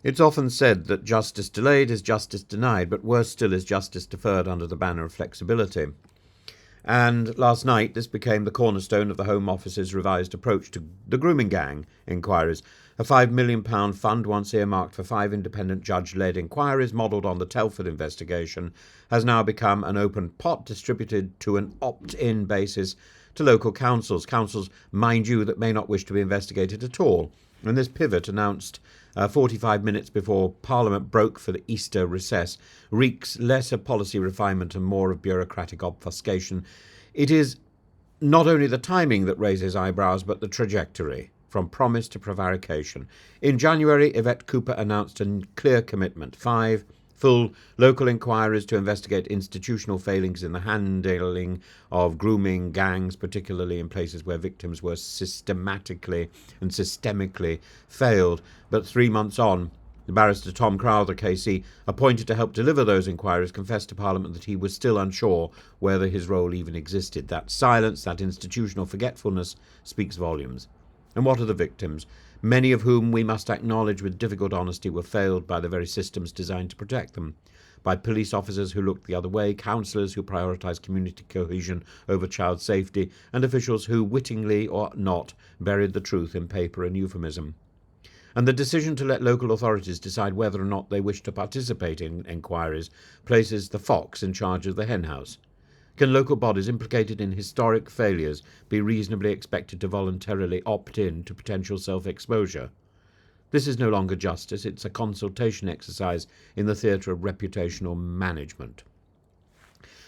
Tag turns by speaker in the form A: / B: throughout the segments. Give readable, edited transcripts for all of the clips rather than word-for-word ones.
A: It's often said that justice delayed is justice denied, but worse still is justice deferred under the banner of flexibility. And last night, this became the cornerstone of the Home Office's revised approach to the grooming gang inquiries. A £5 million fund, once earmarked for 5 independent judge-led inquiries modelled on the Telford investigation, has now become an open pot distributed to an opt-in basis to local councils. Councils, mind you, that may not wish to be investigated at all. And this pivot, announced 45 minutes before Parliament broke for the Easter recess, reeks less of policy refinement and more of bureaucratic obfuscation. It is not only the timing that raises eyebrows, but the trajectory, from promise to prevarication. In January, Yvette Cooper announced a clear commitment: 5 full local inquiries to investigate institutional failings in the handling of grooming gangs, particularly in places where victims were systematically and systemically failed. But 3 months on, the barrister Tom Kraos, the KC, appointed to help deliver those inquiries, confessed to Parliament that he was still unsure whether his role even existed. That silence, that institutional forgetfulness, speaks volumes. And what are the victims? Many of whom, we must acknowledge with difficult honesty, were failed by the very systems designed to protect them, by police officers who looked the other way, councillors who prioritised community cohesion over child safety, and officials who, wittingly or not, buried the truth in paper and euphemism. And the decision to let local authorities decide whether or not they wish to participate in inquiries places the fox in charge of the henhouse. Can local bodies implicated in historic failures be reasonably expected to voluntarily opt in to potential self-exposure? This is no longer justice, it's a consultation exercise in the theatre of reputational management.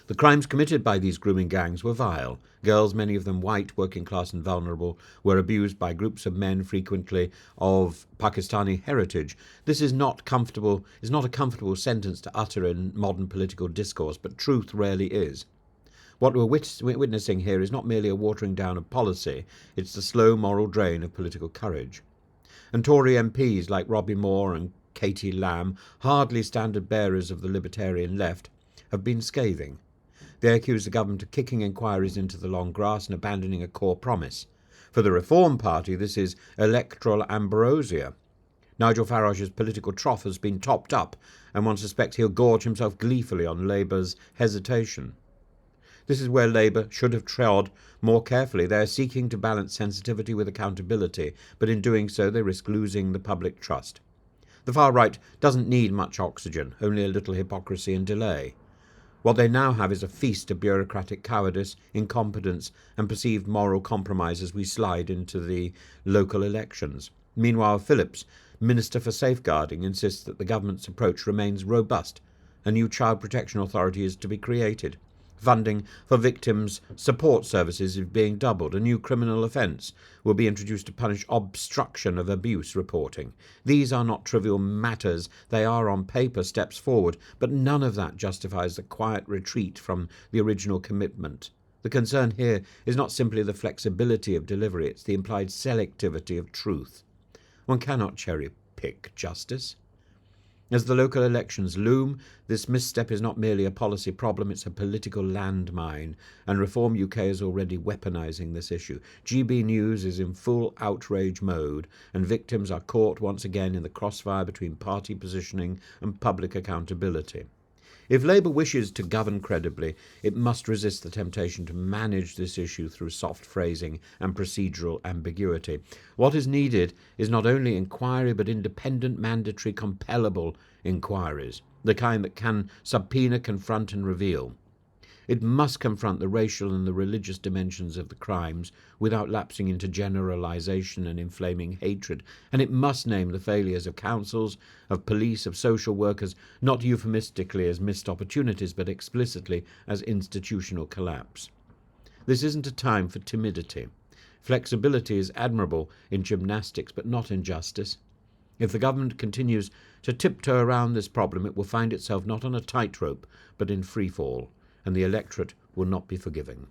A: The crimes committed by these grooming gangs were vile. Girls, many of them white, working class and vulnerable, were abused by groups of men, frequently of Pakistani heritage. This is not a comfortable sentence to utter in modern political discourse, but truth rarely is. What we're witnessing here is not merely a watering down of policy, it's the slow moral drain of political courage. And Tory MPs like Robbie Moore and Katie Lamb, hardly standard bearers of the libertarian left, have been scathing. They accuse the government of kicking inquiries into the long grass and abandoning a core promise. For the Reform Party, this is electoral ambrosia. Nigel Farage's political trough has been topped up, and one suspects he'll gorge himself gleefully on Labour's hesitation. This is where Labour should have trod more carefully. They are seeking to balance sensitivity with accountability, but in doing so they risk losing the public trust. The far right doesn't need much oxygen, only a little hypocrisy and delay. What they now have is a feast of bureaucratic cowardice, incompetence, and perceived moral compromise as we slide into the local elections. Meanwhile, Phillips, Minister for Safeguarding, insists that the government's approach remains robust. A new child protection authority is to be created. Funding for victims' support services is being doubled. A new criminal offence will be introduced to punish obstruction of abuse reporting. These are not trivial matters. They are on paper steps forward, but none of that justifies the quiet retreat from the original commitment. The concern here is not simply the flexibility of delivery, it's the implied selectivity of truth. One cannot cherry-pick justice. As the local elections loom, this misstep is not merely a policy problem, it's a political landmine, and Reform UK is already weaponising this issue. GB News is in full outrage mode, and victims are caught once again in the crossfire between party positioning and public accountability. If Labour wishes to govern credibly, it must resist the temptation to manage this issue through soft phrasing and procedural ambiguity. What is needed is not only inquiry, but independent, mandatory, compellable inquiries, the kind that can subpoena, confront and reveal. It must confront the racial and the religious dimensions of the crimes without lapsing into generalisation and inflaming hatred. And it must name the failures of councils, of police, of social workers, not euphemistically as missed opportunities, but explicitly as institutional collapse. This isn't a time for timidity. Flexibility is admirable in gymnastics, but not in justice. If the government continues to tiptoe around this problem, it will find itself not on a tightrope, but in free fall, and the electorate will not be forgiving.